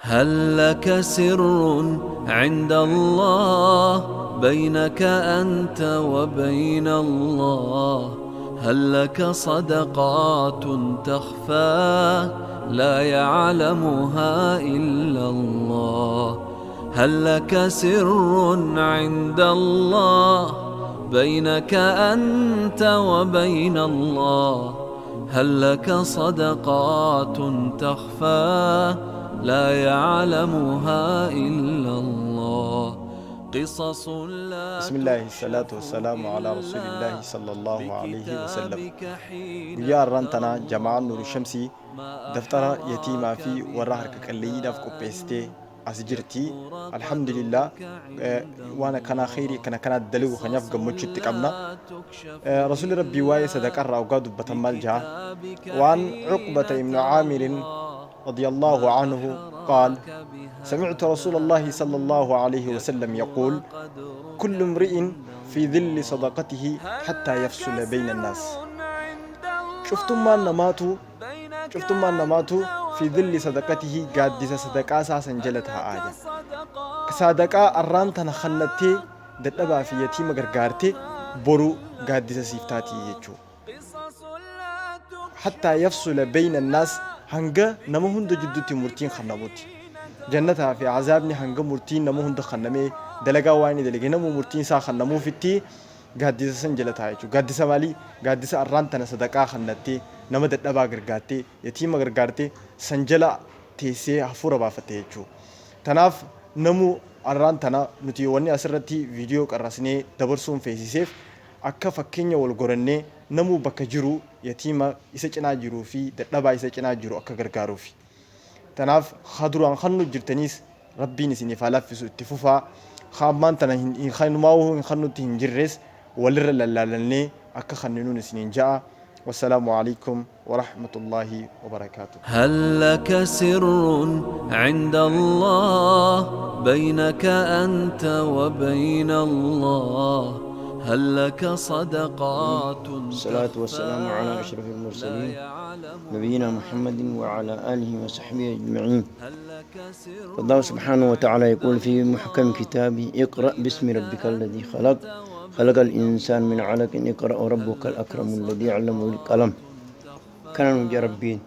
هل لك سر عند الله بينك أنت وبين الله؟ هل لك صدقات تخفى لا يعلمها إلا الله؟ هل لك سر عند الله بينك أنت وبين الله؟ هل لك صدقات تخفى لا يعلمها إلا الله؟ قصص لا بسم الله الصلاة والسلام على رسول الله صلى الله عليه وسلم. يا رانتنا جماعة نور الشمسي دفتر يتيمة في وراه كقليل في كوبيستي أسجرتي الحمد لله. وانا كان خيري كان الدلو خنيف جموتش تكمنا رسول ربي واي صدقر أوقات بتمال جا. وعن عقبة ابن عامر رضي الله عنه قال: سمعت رسول الله صلى الله عليه وسلم يقول: كل امرئ في ظل صدقته حتى يفصل بين الناس. شفتم ما نماتو في ظل صدقته قادس صدقاء سنجلتها آية صدقاء الرانتنا خلتي دتبا في يتيم غرغارتي برو قادس سيفتاتي يجو حتى يفصل بين الناس هنگا نمهن جدوتي مرتين خنموتي جنتها في عذابني هنگا مرتين نمهن خنمي دلقا واني دلقا نمو مرتين سا خنمو فتي قادسة سنجلتها يجو قادسة مالي قادسة أرانتنا صدقاء خنتي نمد الدبا غرغاتي يتيم غرغارتي سنجلا تيسي حفورة بافتي يجو تناف نمو أرانتنا نتي واني أسرتي فيديو كرسني دبرسون فيسيسيف akka fakkeenya wal goranne namu bakka jiru yatiima isa cinaa jiru fi dadhabaa isa cinaa jiru akka gargaaruufi. Tanaaf khaduraan khannu jirtanis rabbiin isiniif halaffisu itti fufaa. Khammaan tana hin khanumaa'u hin khannutti hin jirres walirra lallaalannee akka khanninuun isiniin ja'a. والسلام عليكم ورحمة الله وبركاته. هل لك سر عند الله بينك أنت وبين الله؟ هل لك صدقات؟ الصلاة والسلام على أشرف المرسلين نبينا محمد وعلى آله وصحبه أجمعين. الله سبحانه وتعالى يقول في محكم كتابه: اقرأ باسم ربك الذي خلق الإنسان من علق، اقرأ ربك الأكرم الذي علم بالقلم. كانوا مجربين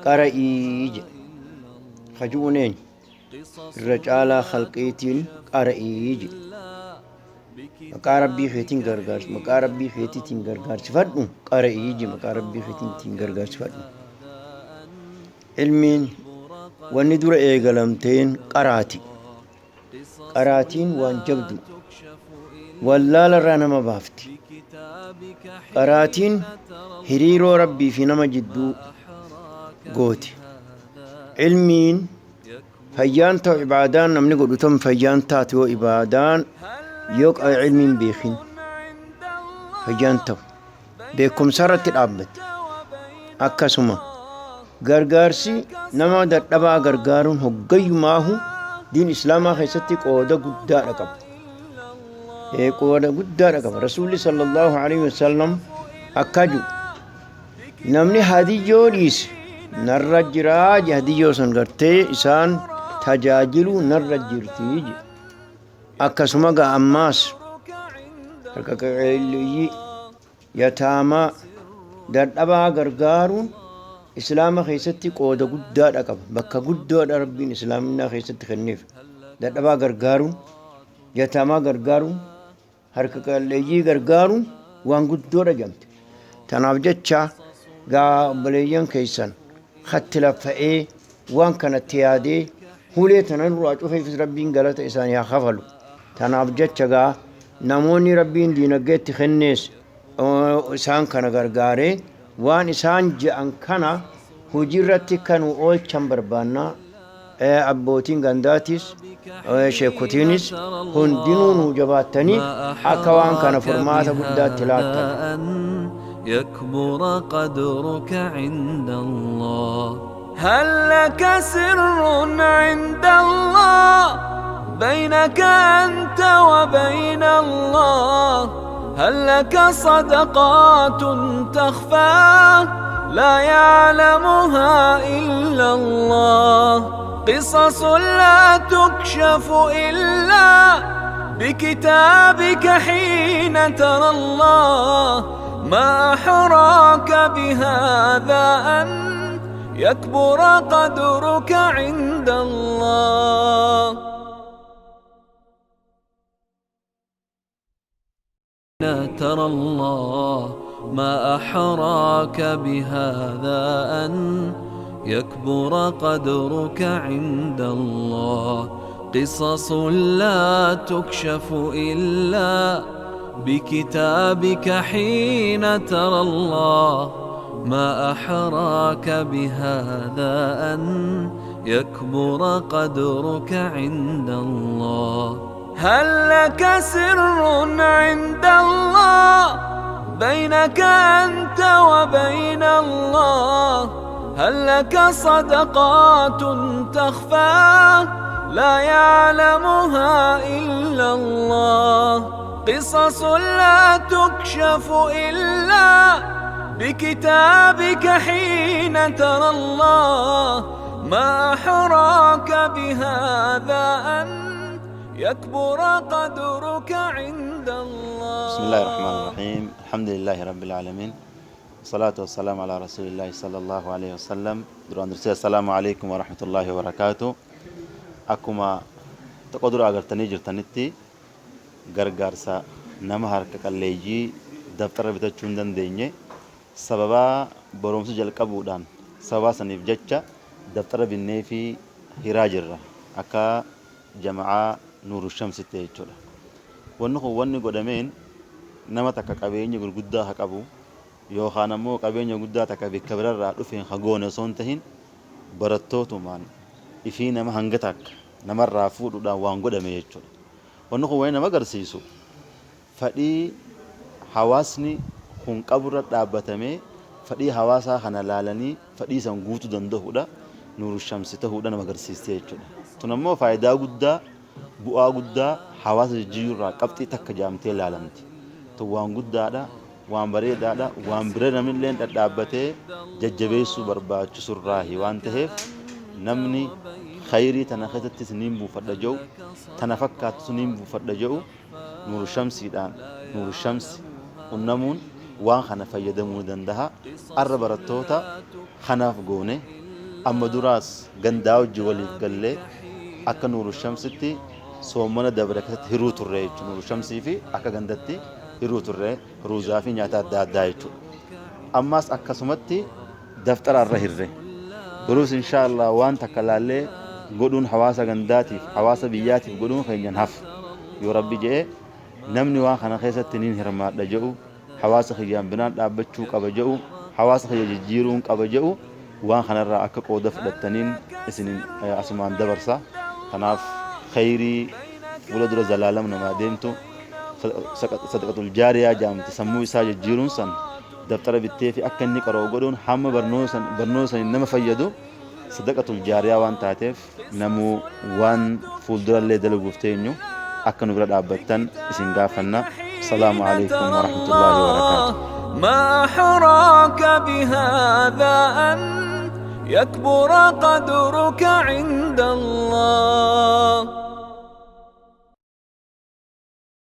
قرئيج خجونين الرجال خلقيتين قرئيج maqaa rabbii feetiin gargaarsi maqaa rabbii feetiitiin gargaarsifadhu qara'ii maqaa rabbii feetiitiin gargaarsifadhu. Ilmiin wanni dura eegalamteen qaraatiin waan jabdu wallaalarraa nama baafti. Qaraatiin hiriiroo rabbii fi nama jidduu gooti. Ilmiin fayyaan ta'u ibaadaan namni godhu tam fayyaan taatu yoo ibaadaan يوك علم بيخين فجانتو بيكم سارت الأبد أكاسما غرغارسي نما دبا غرغارون هقاي ماهو دين إسلاما خيستي قودا قدا رقب قودا قدا رقب رسول صلى الله عليه وسلم أكاجو نمني هادي جوليس نرجراج هادي جوسن غرتي إسان تجاجلو نرجرتيج akkasuma ga ammaas harkaqeeliyyi yataamaa dadhabaa gargaaruun islaama keessatti qooda guddaadha qaba. Bakka guddaadha rabbiin islaaminaa keessatti kenneef. Dadhabaa gargaaruun, yataamaa gargaaruun, harkaqeeliyyi gargaaruun waan guddoodha jamte. Tanaaf jecha gaa obboleeyyan keessan hatti laffa'ee waan kanatti yaadee hulee tanan duraa cufeefis rabbiin galata isaanii haa kafalu. Tanaaf jecha gaa namoonni rabbiin diinagdeetti kennees isaan kana gargaaree waan isaan je'an kana hojiirratti kan oolchan barbaannaa. Abbootiin gandaatis sheekotiinis hundinuu nu jabaattanii akka waan kana furmaata guddaatti laattan. يكبر قدرك عند الله. هل لك سر عند الله بينك أنت وبين الله؟ هل لك صدقات تخفى لا يعلمها إلا الله؟ قصص لا تكشف إلا بكتابك حين ترى الله. ما أحراك بهذا أن يكبر قدرك عند الله. ترى الله ما أحراك بهذا أن يكبر قدرك عند الله. قصص لا تكشف إلا بكتابك حين ترى الله. ما أحراك بهذا أن يكبر قدرك عند الله. هل لك سر عند الله بينك أنت وبين الله؟ هل لك صدقات تخفى لا يعلمها إلا الله؟ قصص لا تكشف إلا بكتابك حين ترى الله. ما أحراك بهذا أن يكبر قدرك عند الله. بسم الله الرحمن الرحيم. الحمد لله رب العالمين، الصلاة والسلام على رسول الله صلى الله عليه وسلم. السلام عليكم ورحمة الله وبركاته. أكما تقدر أغرتني جرتنتي غرغارسا نما حركة الليجي دفتر بتاچون دنديني سببا برومس جلقبودان سببا سنيف جچا دفتر بني في هراجر أكا جماعة نور الشمس تيجولا. وني قدامين نما تكا قبيني غرغدا حقبو yoo khaanammoo qabeenya guddaa takka bikka birarraa dhufeen hagoone osoo hin tahin barattootumaan ifii nama hanga takka namarraa fuudhuudhaan waan godhame jechuudha. Wanni kun wayi nama agarsiisu fedhii hawaasni kun qaburra dhaabbatamee fedhii hawaasaa kana laalanii fedhii san guutuu danda'uudha nuuru shamsi ta'uudha nama agarsiiste jechuudha. Tun ammoo faayidaa guddaa bu'aa guddaa hawaasa jijjiirraa qabxii takka jaamtee laalamti. Tun waan guddaadha. waan bareedaadha waan bira namillee dhadhaabbatee jajjabeessuu barbaachisurraahi waan ta'eef namni khayrii tana keessatti siniin buufadha jedhu tana fakkaatu siniin buufadha jedhu nuuru shamsiidhaan nuuru shamsi unnamuun waan kana fayyadamuu danda'a. Arra barattoota kanaaf goone amma duraas gandaa hojii waliif gallee akka nuuru shamsitti soomana dabra keessatti hiruu turre jechuudha. Nuuru shamsii fi akka gandatti hiruu turre ruuzaa fi nyaata adda addaa jechuudha. Ammas akkasumatti daftara irra hirre guruus inshaallah waan takka laallee godhuun hawaasa gandaatiif hawaasa biyyaatiif godhuun keenyan haf yoo rabbi jedhee namni waan kana keessatti niin hirmaadha jedhu hawaasa kiyyaan binaan dhaabbachuu qaba jedhu hawaasa kiyya jijjiiruun qaba jedhu waan kanarraa akka qooda fudhattaniin isin asumaan dabarsa. Kanaaf khayrii fuula dura zalaalam namaa deemtu sadaqatul jaariyaa jaamti sammuu isaa jijjiiruun san daftara bittee fi akka inni qaroo godhuun hamma barnoota nama fayyadu sadaqatul jaariyaa waan taateef namuu waan fuuldurallee dalaguuf teenyu akka nu bira dhaabbattan isin gaafanna. السلام عليكم ورحمة الله وبركاته. ما أحراك بهذا أن يكبر قدرك عند الله.